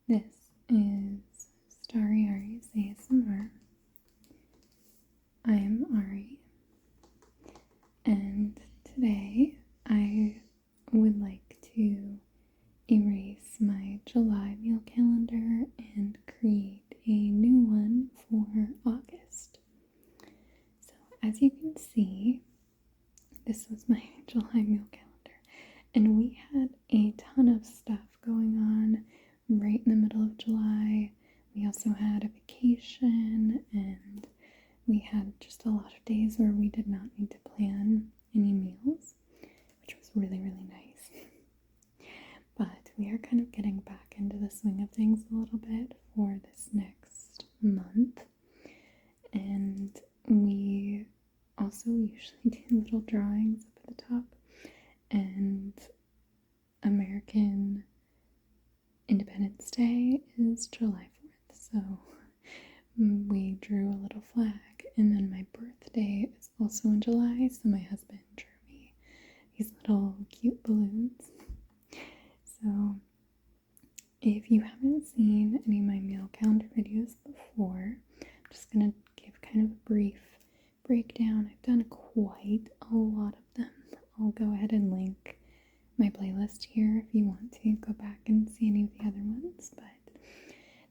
This is Starry Ari's ASMR. I am Ari, and today I would like to erase my July meal calendar and create a new one for August. So as you can see, this was my July meal calendar, and we had a ton of stuff going on right in the middle of July. We also had a vacation, and we had just a lot of days where we did not need to plan any meals, which was really, really nice. But we are kind of getting back into the swing of things a little bit for this next month. And we also usually do little drawings up at the top. And American Independence Day is July 4th, so we drew a little flag. And then my birthday is also in July, so my husband drew me these little cute balloons. So if you haven't seen any of my meal calendar videos before, I'm just going to give kind of a brief breakdown. I've done quite a lot of them. I'll go ahead and link my playlist here if you want to go back and see any of the other ones. But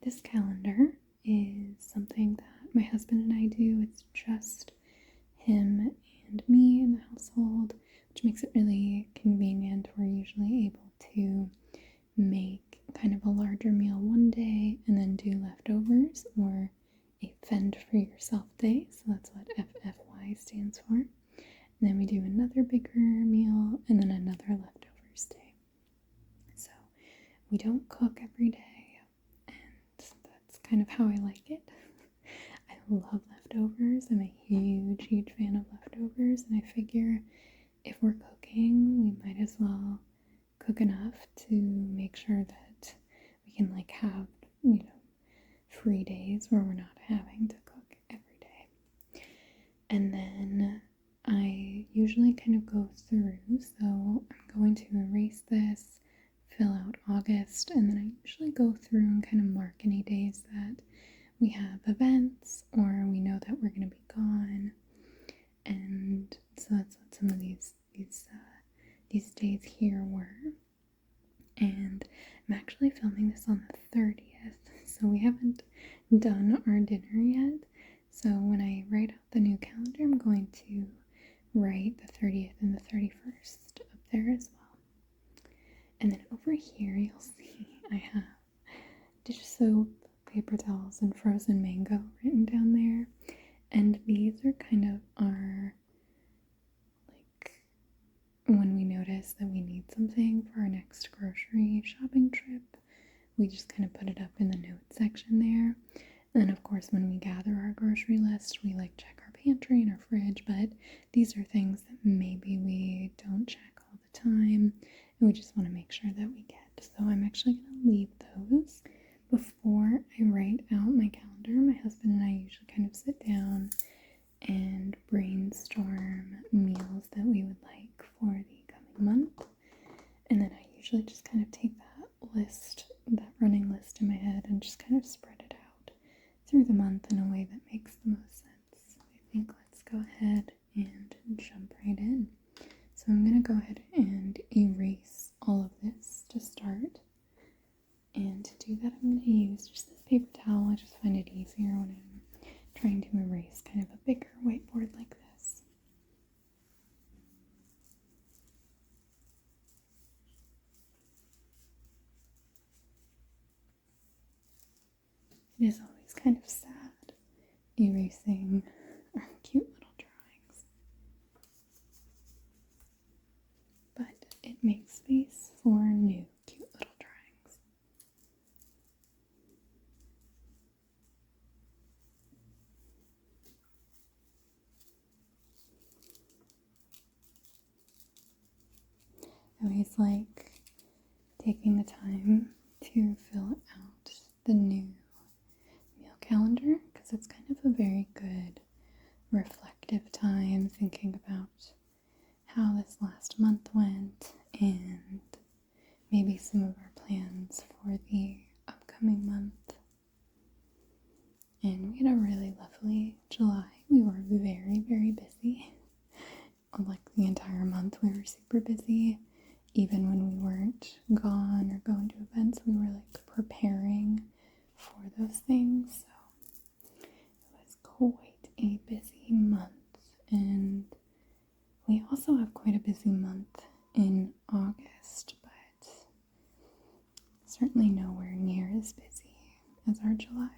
this calendar is something that my husband and I do. It's just him and me in the household, which makes it really convenient. We're usually able to make kind of a larger meal one day and then do leftovers, or a fend for yourself day. So that's what FFY stands for. And then we do another bigger meal and then another leftovers day. So we don't cook every day, and that's kind of how I like it. I love leftovers. I'm a huge fan of leftovers, and I figure if we're cooking, we might as well cook enough to make sure that we can have, free days where we're not having to cook every day. And then I usually kind of go through, so I'm going to erase this, fill out August, and then I usually go through and kind of mark any days that we have events or we know that we're going to be gone. And so that's what some of these days here were. And I'm actually filming this on the 30th, so we haven't done our dinner yet. So when I write out the new calendar, I'm going to write the 30th and the 31st up there as well. And then over here you'll see I have dish soap, paper towels, and frozen mango written down there. And these are kind of our, when we notice that we need something for our next grocery shopping trip, we just kind of put it up in the notes section there. And then of course when we gather our grocery list, we check our pantry and our fridge, but these are things that maybe we don't check all the time, and we just want to make sure that we get. So I'm actually going to leave those. Before I write out my calendar, my husband and I usually kind of sit down and brainstorm meals that we would like for the coming month. And then I usually just kind of take that running list in my head, and just kind of spread it out through the month in a way that makes the most sense. I think let's go ahead and jump right in. So I'm going to go ahead and erase all of this to start. And to do that, I'm going to use just this paper towel. I just find it easier when I'm trying to erase kind of a bigger whiteboard like this. It is always kind of sad erasing our cute little drawings, but it makes space for new cute little drawings. I always like taking the time to fill out the new meal calendar, because it's kind of a very good reflective time, thinking about how this last month went and maybe some of our plans for the upcoming upcoming month. And we had a really lovely July. We were very, very busy. Like the entire month, we were super busy. Even when we weren't gone or going to events, we were like preparing for those things. So it was quite a busy month. And we also have quite a busy month in August, but certainly nowhere near as busy as our July was.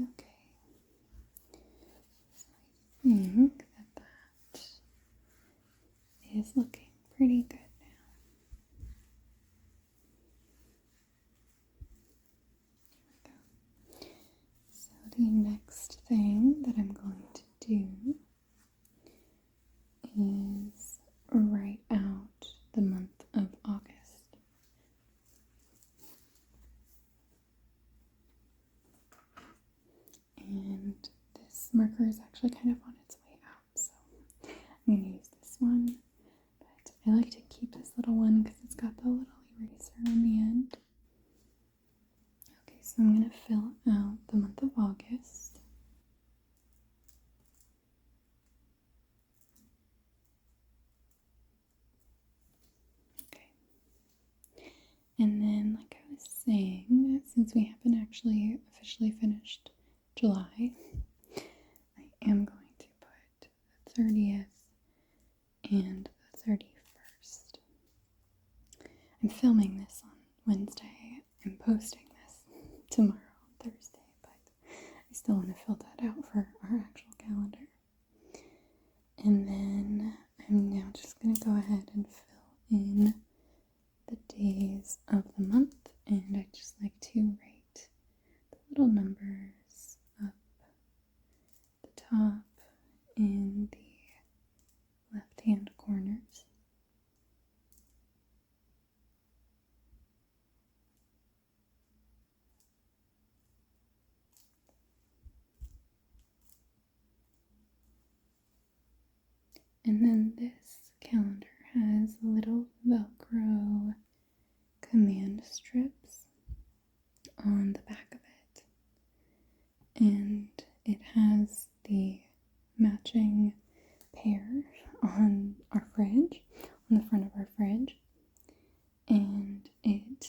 Okay, so I think that is looking pretty good now. Here we go. So the next thing that I'm going to do is write out the month of August. And this marker is actually kind of on its way out, so I'm going to use this one. But I like to keep this little one because it's got the little eraser on the end. Okay, so I'm going to fill out the month of August. Okay. And then, like I was saying, since we haven't actually officially finished July, I am going to put the 30th and the 31st. I'm filming this on Wednesday. I'm posting this tomorrow, Thursday, but I still want to fill that out for our actual calendar. And then I'm now just going to go ahead and fill in the days of the month, and I just like to write the little numbers up the top in the left-hand corners. And then this calendar has little Velcro command strips on the back of it. And it has the matching pair on our fridge, on the front of our fridge. And it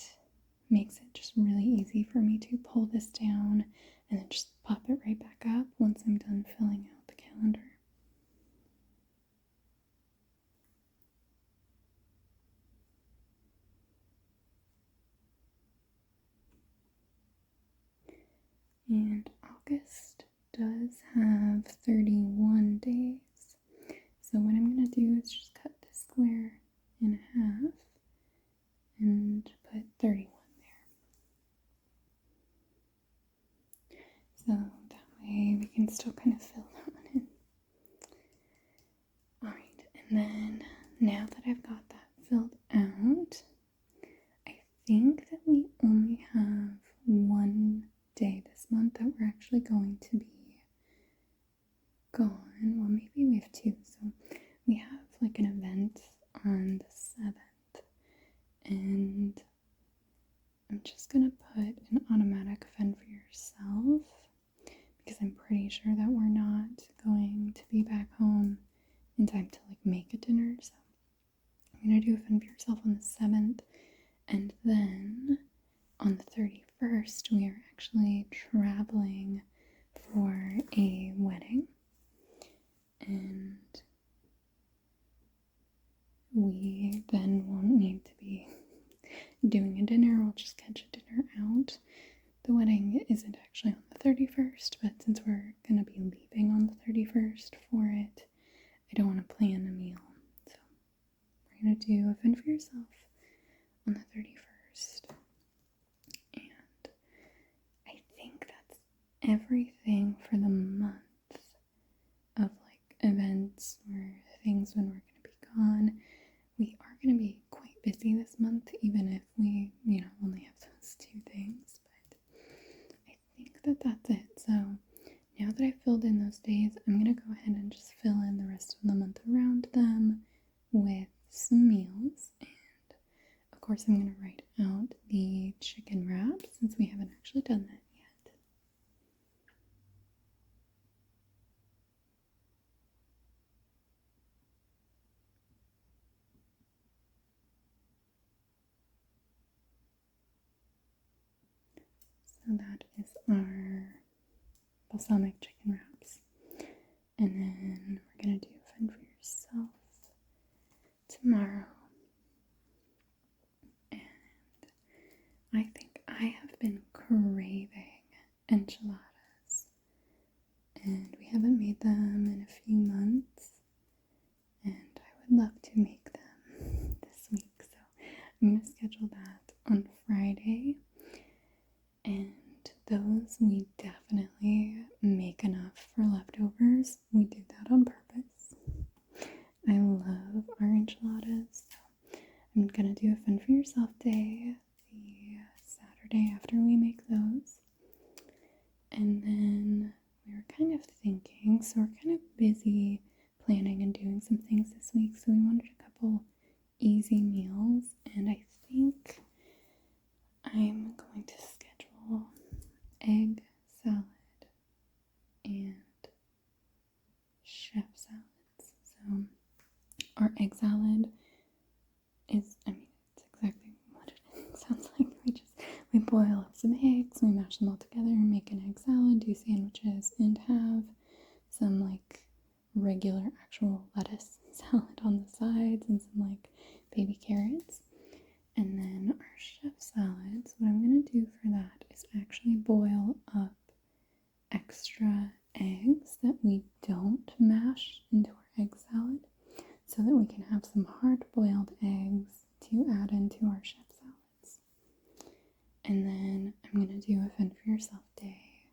makes it just really easy for me to pull this down and then just pop it right back up once I'm done filling out the calendar. And August does have 31 days. So what I'm going to do is just cut this square in half and put 31 there. So that way we can still kind of fill that one in. Alright, and then now that I've got that filled out, I think that we only have one day this month that we're actually going to be gone. Well, maybe we have two. So we have like an event on the 7th, and I'm just gonna put an automatic fend for yourself because I'm pretty sure that we're not going to be back home in time to like make a dinner. So I'm gonna do a fend for yourself on the 7th, and then on the 31st we are actually traveling for a wedding, and we then won't need to be doing a dinner. We'll just catch a dinner out. The wedding isn't actually on the 31st, but since we're going to be leaving on the 31st for it, I don't want to plan a meal do a fun for yourself on the 31st. And I think that's everything for the month of like events or things when we're going to be gone. We are going to be quite busy this month, even if we, only have those two things. But I think that's it. So now that I've filled in those days, I'm going to go ahead and just fill in the rest of the month around them with some meals. And of course, I'm going to write out the chicken wraps since we haven't actually done that yet. So that is our balsamic chicken wraps. And then we're going to do fun for yourself tomorrow. And I think I have been craving enchiladas. And we haven't made them in a few months. And I would love to make them this week. So I'm going to schedule that on Friday. And those we definitely make enough for leftovers. We do that on purpose. I love our enchiladas. So I'm going to do a fun for yourself day the Saturday after we make those. And then we were kind of thinking, so we're kind of busy planning and doing some things this week. So we wanted a couple easy meals. And I think I'm going to schedule egg salad and chef salads. So our egg salad is, it's exactly what it sounds like. We boil up some eggs, we mash them all together, make an egg salad, do sandwiches, and have some like regular actual lettuce salad on the sides and some like baby carrots. And then our chef salads, what I'm going to do for that is actually boil up extra eggs that we don't mash into our egg salad so that we can have some hard-boiled eggs to add into our chef salads. And then I'm going to do a fun for yourself day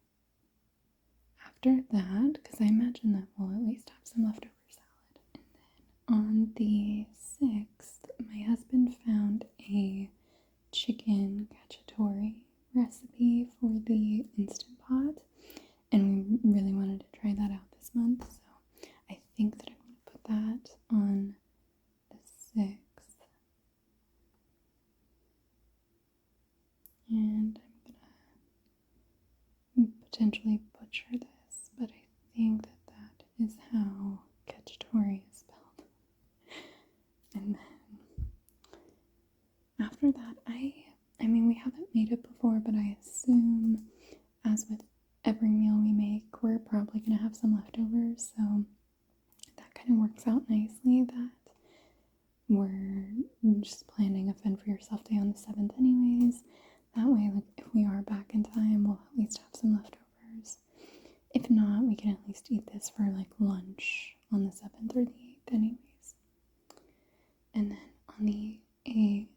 after that, because I imagine that we'll at least have some leftover salad. And then on the 6th, my husband found a chicken cacciatore recipe for the Instant Pot, and we really wanted to try that out this month, so I think that I'm going to put that on the 6th. And I'm going to potentially butcher this, but I think that is how cacciatore is spelled. And then after that, I mean, we haven't made it before, but I assume, as with every meal we make, we're probably going to have some leftovers, so that kind of works out nicely that we're just planning a fun for yourself day on the 7th anyways. That way, like, if we are back in time, we'll at least have some leftovers. If not, we can at least eat this for like lunch on the 7th or the 8th anyways. And then on the 8th,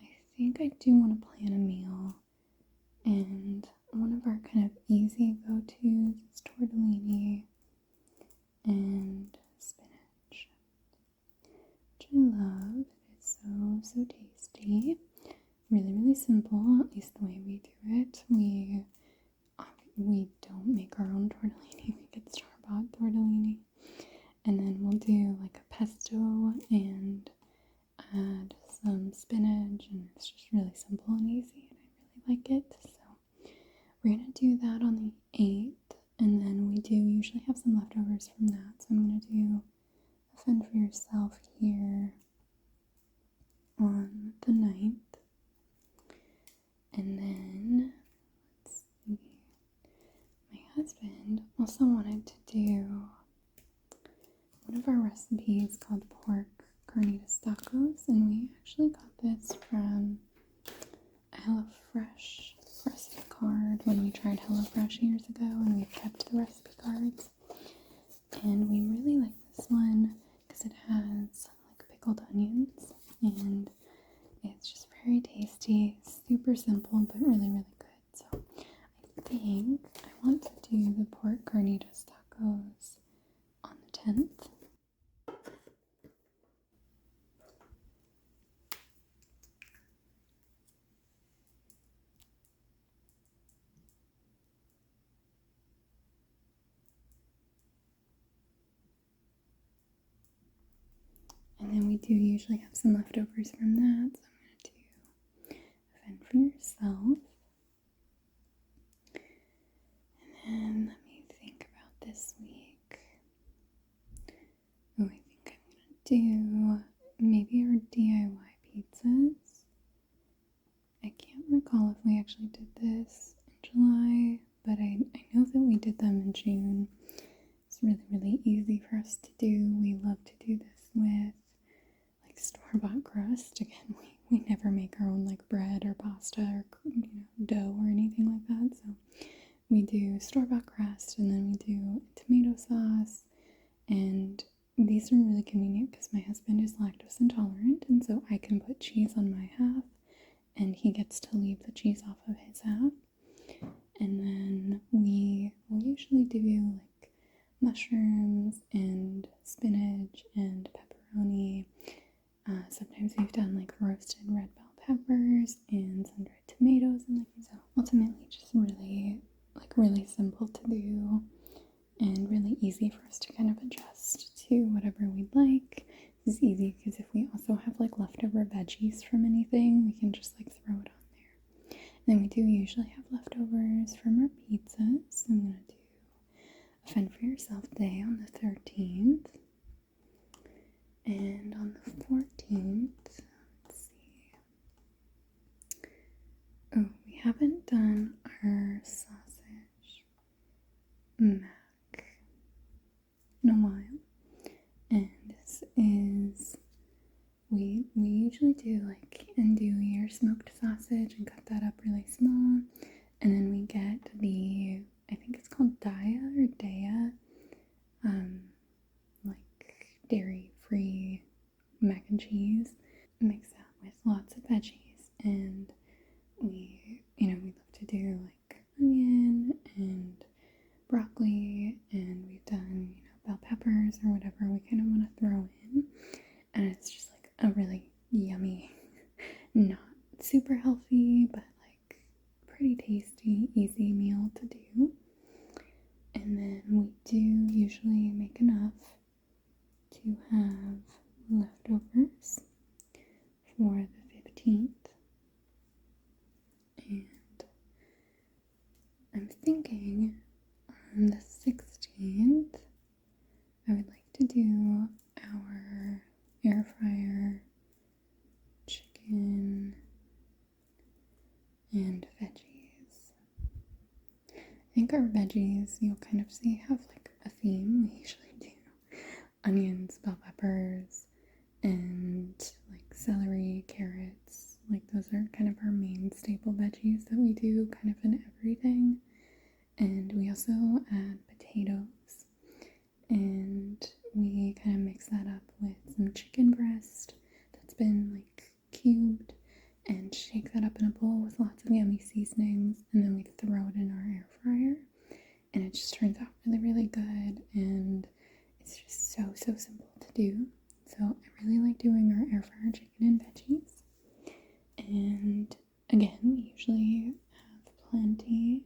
I think I do want to plan a meal, and one of our kind of easy go-tos is tortellini and spinach, which I love. It is so tasty. Really, really simple, at least the way we do it. We don't make our own tortellini, we get store-bought tortellini. And then we'll do like a pesto and add some spinach, and it's just really simple and easy, and I really like it. So we're going to do that on the 8th, and then we do usually have some leftovers from that. So I'm going to do a fun for yourself here on the 9th. And then, let's see, my husband also wanted to do one of our recipes called pork carnitas tacos, and we actually got this from a HelloFresh recipe card when we tried HelloFresh years ago, and we've kept the recipe cards. And we really like this one because it has like pickled onions and it's just very tasty, super simple, but really, really good. So I think I want to do the pork carnitas tacos on the 10th. And then we do usually have some leftovers from that, so I'm going to do Fend for Yourself. And then let me think about this week. Oh, I think I'm going to do maybe our DIY pizzas. I can't recall if we actually did this in July, but I know that we did them in June. It's really, really easy for us to do. We love to do this with like store-bought crust. Again, we never make our own like bread or pasta or dough or anything like that. So we do store-bought crust, and then we do tomato sauce. And these are really convenient because my husband is lactose intolerant, and so I can put cheese on my half, and he gets to leave the cheese off of his half. And then we will usually do like mushrooms and spinach and pepperoni. Sometimes we've done like roasted red bell peppers and sun-dried tomatoes, and like so. Ultimately, just really simple to do and really easy for us to kind of adjust to whatever we'd like. This is easy because if we also have like leftover veggies from anything, we can just like throw it on there. And then we do usually have leftovers from our pizzas. So I'm going to do a Fend for Yourself day on the 13th. And on the 14th, let's see. Oh, we haven't done our sausage mac in a while. And this is, we usually do like andouille or smoked sausage and cut that up really small. And then we get the, I think it's called Daya or Daya, like dairy-free mac and cheese. Mix that with lots of veggies, and we love to do like onion and broccoli, and we've done, bell peppers or whatever we kind of want to throw in, and it's just like a really yummy, not super healthy, but like pretty tasty, easy meal to do. And then we do usually make enough to have leftovers for the 15th. And I'm thinking on the 16th, I would like to do our air fryer chicken and veggies. I think our veggies, you'll kind of see, have like a theme. We usually do onions, bell peppers, and like celery, carrots. Like those are kind of our main staple veggies that we do kind of in everything. And we also add potatoes, and we kind of mix that up with some chicken breast that's been like cubed, and shake that up in a bowl with lots of yummy seasonings, and then we throw it in our air fryer, and it just turns out really, really good, and it's just so simple to do. So I really like doing our air fryer chicken and veggies. And again, we usually have plenty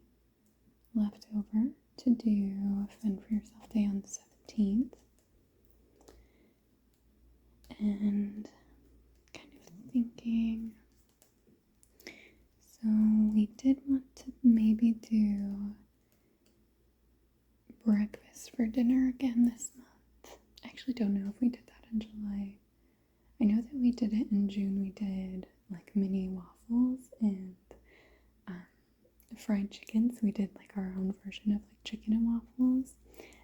left over to do a Fend for Yourself day on the 17th. And kind of thinking, so we did want to maybe do breakfast for dinner again this month. I actually don't know if we did that in July. I know that we did it in June. We did like mini waffles and fried chicken. So we did like our own version of like chicken and waffles.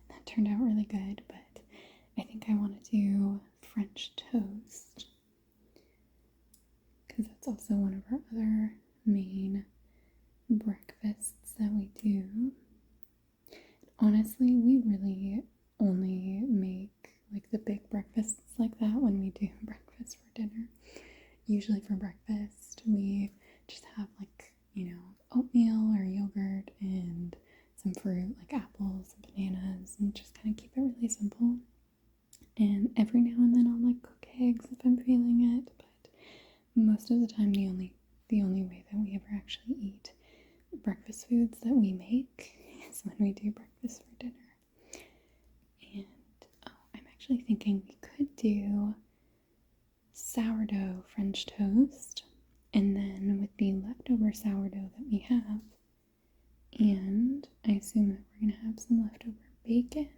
That turned out really good, but I think I want to do French toast because that's also one of our other main breakfasts that we do. Honestly, we really only make like the big breakfasts like that when we do breakfast for dinner. usually for breakfast, we just have like, oatmeal or yogurt and some fruit like apples and bananas and just kind of keep it really simple. And every now and then I'll like cook eggs if I'm feeling it, but most of the time the only way that we ever actually eat breakfast foods that we make is when we do breakfast for dinner. And I'm actually thinking we could do sourdough French toast, and then with the leftover sourdough that we have, and I assume that we're gonna have some leftover bacon,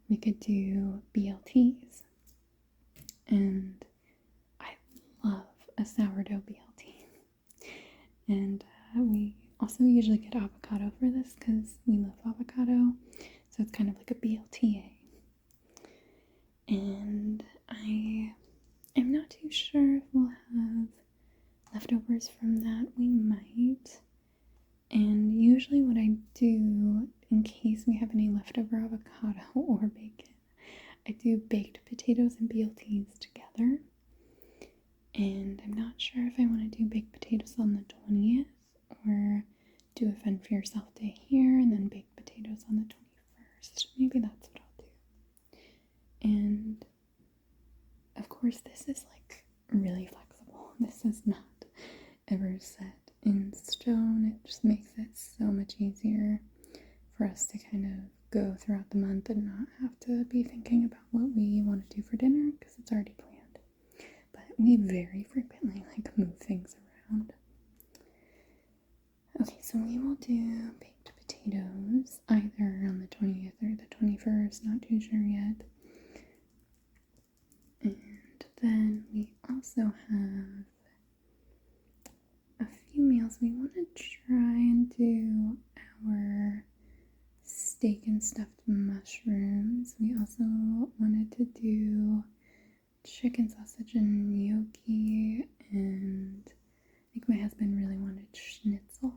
we could do BLTs. And I love a sourdough BLT. And we also usually get avocado for this because we love avocado. So it's kind of like a BLTA. And I am not too sure if we'll have leftovers from that. We might. And usually what I do in case we have any leftover avocado or bacon, I do baked potatoes and BLTs together. And I'm not sure if I want to do baked potatoes on the 20th or do a Fend for Yourself day here and then baked potatoes on the 21st. Maybe that's what I'll do. And of course, this is like really flexible. This is not ever set in stone. It just makes it so much easier for us to kind of go throughout the month and not have to be thinking about what we want to do for dinner because it's already planned. But we very frequently like move things around. Okay, so we will do baked potatoes either on the 20th or the 21st, not too sure yet. And then we also have a few meals. We want to try and do our steak and stuffed mushrooms. We also wanted to do chicken sausage and gnocchi, and I think my husband really wanted schnitzel.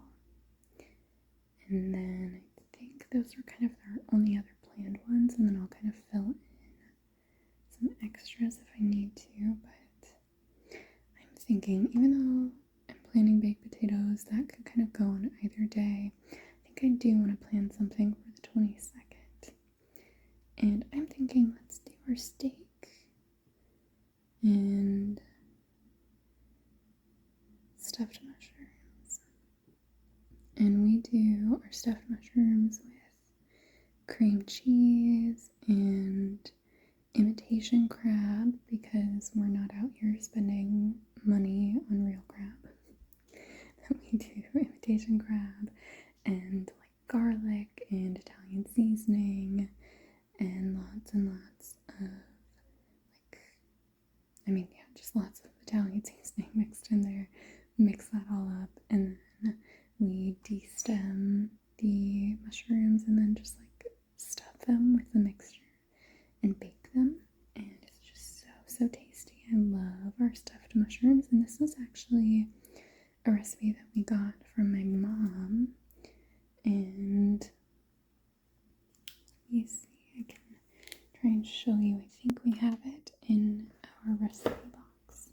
And then I think those are kind of our only other planned ones, and then I'll kind of fill in some extras if I need to. But I'm thinking, even though I'm planning baked potatoes, that could kind of go on either day. I think I do want to plan something for the 22nd. And I'm thinking let's do our steak and stuffed mushrooms. And we do our stuffed mushrooms with cream cheese and imitation crab because we're not out here spending money on real crab. We do imitation crab and like garlic and Italian seasoning and lots of just lots of Italian seasoning mixed in there. Mix that all up, and then we de-stem the mushrooms and then just like stuff them with the mixture and bake them, and it's just so tasty. I love our stuffed mushrooms, and this was actually a recipe that we got from my mom, and let me see, I can try and show you. I think we have it in our recipe box.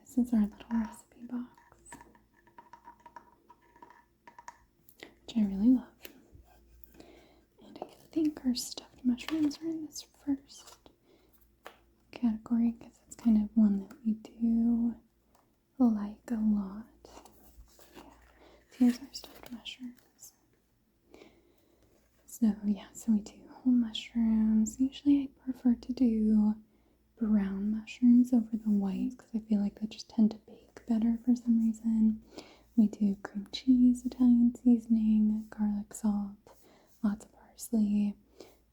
This is our little recipe box, which I really love. And I think our stuffed mushrooms are in this first category because it's kind of one that we do like a lot. Yeah, here's our stuffed mushrooms. So we do whole mushrooms. Usually I prefer to do brown mushrooms over the white because I feel like they just tend to bake better for some reason. We do cream cheese, Italian seasoning, garlic salt, lots of parsley,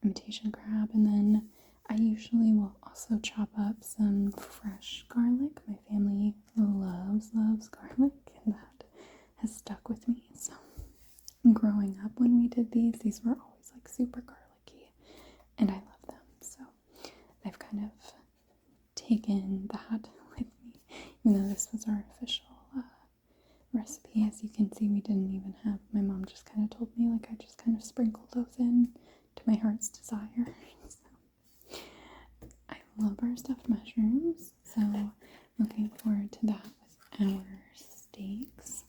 imitation crab, and then I usually will also chop up some fresh garlic. My family loves garlic, and that has stuck with me. So growing up when we did these were always like super garlicky, and I love them. So I've kind of taken that with me, even though this was our official recipe. As you can see, we didn't even have, my mom just kind of told me, like, I just kind of sprinkled those in to my heart's desire. So I love our stuffed mushrooms, so looking forward to that with our steaks.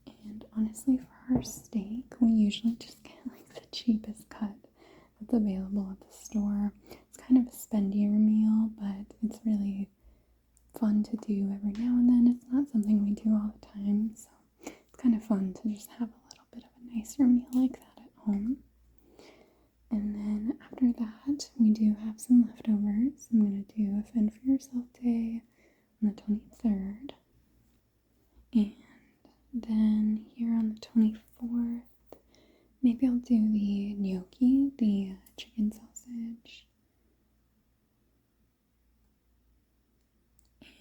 And honestly, for our steak, we usually just get like the cheapest cut that's available at the store. It's kind of a spendier meal, but it's really fun to do every now and then. It's not something we do all the time, so it's kind of fun to just have a little bit of a nicer meal like that at home. And then after that, we do have some leftovers. I'm going to do a Fend for Yourself day on the 23rd. And then here on the 24th, maybe I'll do the gnocchi, the chicken sausage.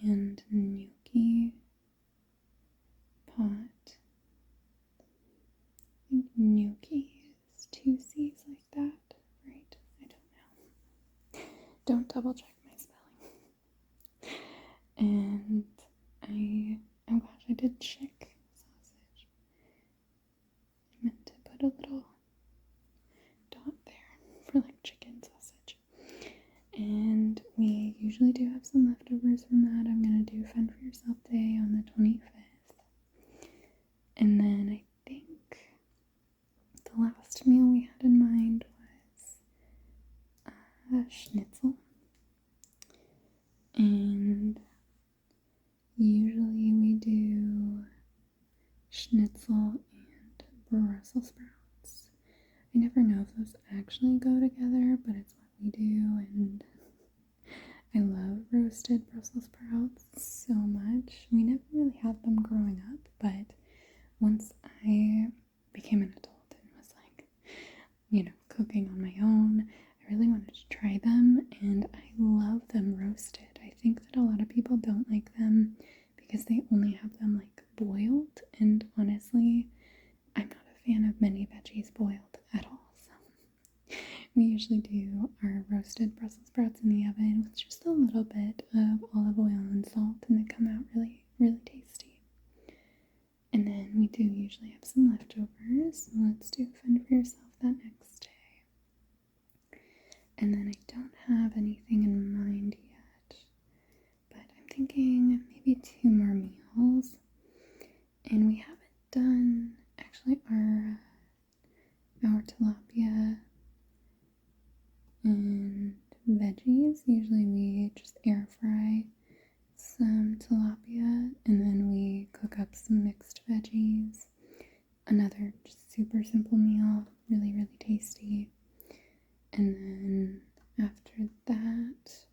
And gnocchi pot. I think gnocchi is 2 C's like that, right? I don't know. Don't double check my spelling. And oh gosh, I did chick sausage. I meant to put a little dot there for like chicken sausage. And we usually do have some leftovers from that. I'm going to do Fend for Yourself Day on the 25th. And then I think the last meal we had in mind was schnitzel. And usually we do schnitzel and Brussels sprouts. I never know if those actually go together, but it's what we do, and I love roasted Brussels sprouts so much. We never really had them growing up, but once I became an adult and was like, cooking on my own, I really wanted to try them, and I love them roasted. I think that a lot of people don't like them because they only have them like boiled, and honestly, I'm not a fan of many veggies boiled at all. So we usually do our roasted Brussels sprouts in the oven with just a little bit of olive oil and salt, and they come out really, really tasty. And then we do usually have some leftovers, so let's do Fend for Yourself that next day. And then I don't have anything in mind yet, but I'm thinking maybe 2 more meals. And we haven't done, actually, our tilapia and veggies. Usually we just air fry some tilapia and then we cook up some mixed veggies. Another just super simple meal, really, really tasty. And then after that,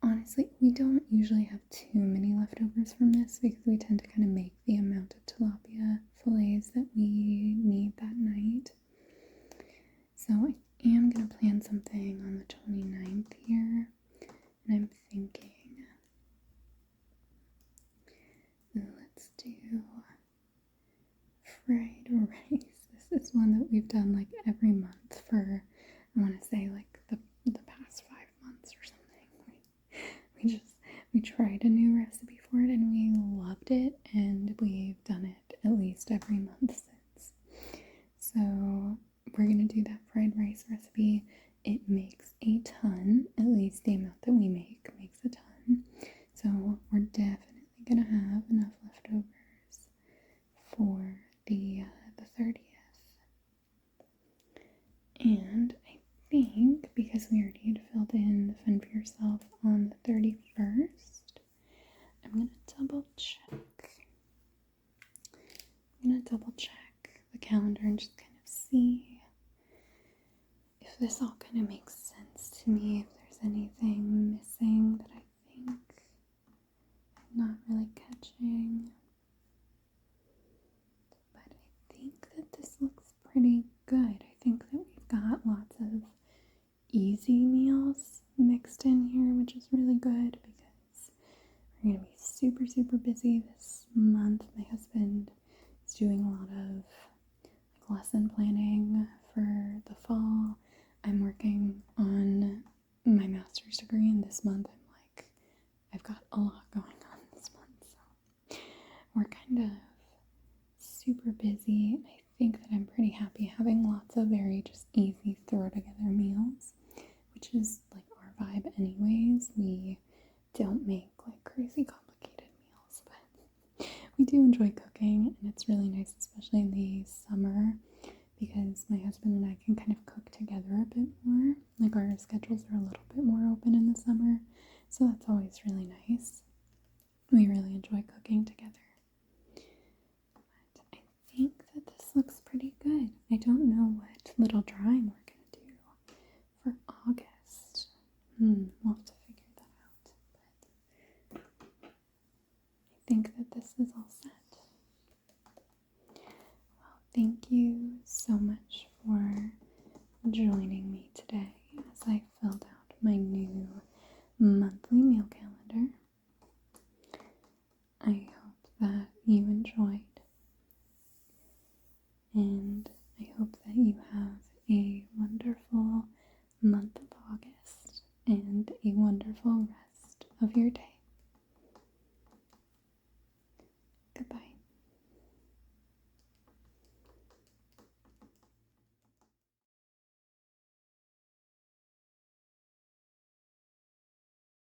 honestly, we don't usually have too many leftovers from this because we tend to kind of make the amount of tilapia fillets that we need that night. So I am going to plan something on the 29th here, and I'm thinking, let's do fried rice. This is one that we've done like every month for, I want to say like the past 5 months or something. We tried a new recipe for it and we loved it, and we've done it at least every month since. So we're going to do that fried rice recipe. It makes a ton, at least the amount that we make makes a ton. So we're definitely going to have enough leftovers for the 30th. And I think because we already had filled in the Fend for Yourself on the 31st, I'm going to double check the calendar and just kind of see if this all kind of makes sense to me, if there's anything missing that I think I'm not really catching. But I think that this looks pretty good. I think that we've got lots of easy meals mixed in here, which is really good because we're going to be super, super busy this month. My husband is doing a lot of lesson planning for the fall. I'm working on my master's degree, and this month I've got a lot going on this month, so we're kind of super busy, and I think that I'm pretty happy having lots of very just easy throw together meals. which is like our vibe anyways. We don't make like crazy complicated meals, but we do enjoy cooking, and it's really nice, especially in the summer, because my husband and I can kind of cook together a bit more. Like our schedules are a little bit more open in the summer, so that's always really nice. We really enjoy cooking together. But I think that this looks pretty good. I don't know what little drawing we're going to do for August. We'll have to figure that out. But I think that this is all set. Well, thank you so much for joining me today as I filled out my new monthly meal calendar. I hope that you enjoyed, and I hope that you have a wonderful month of August and a wonderful rest of your day. Goodbye.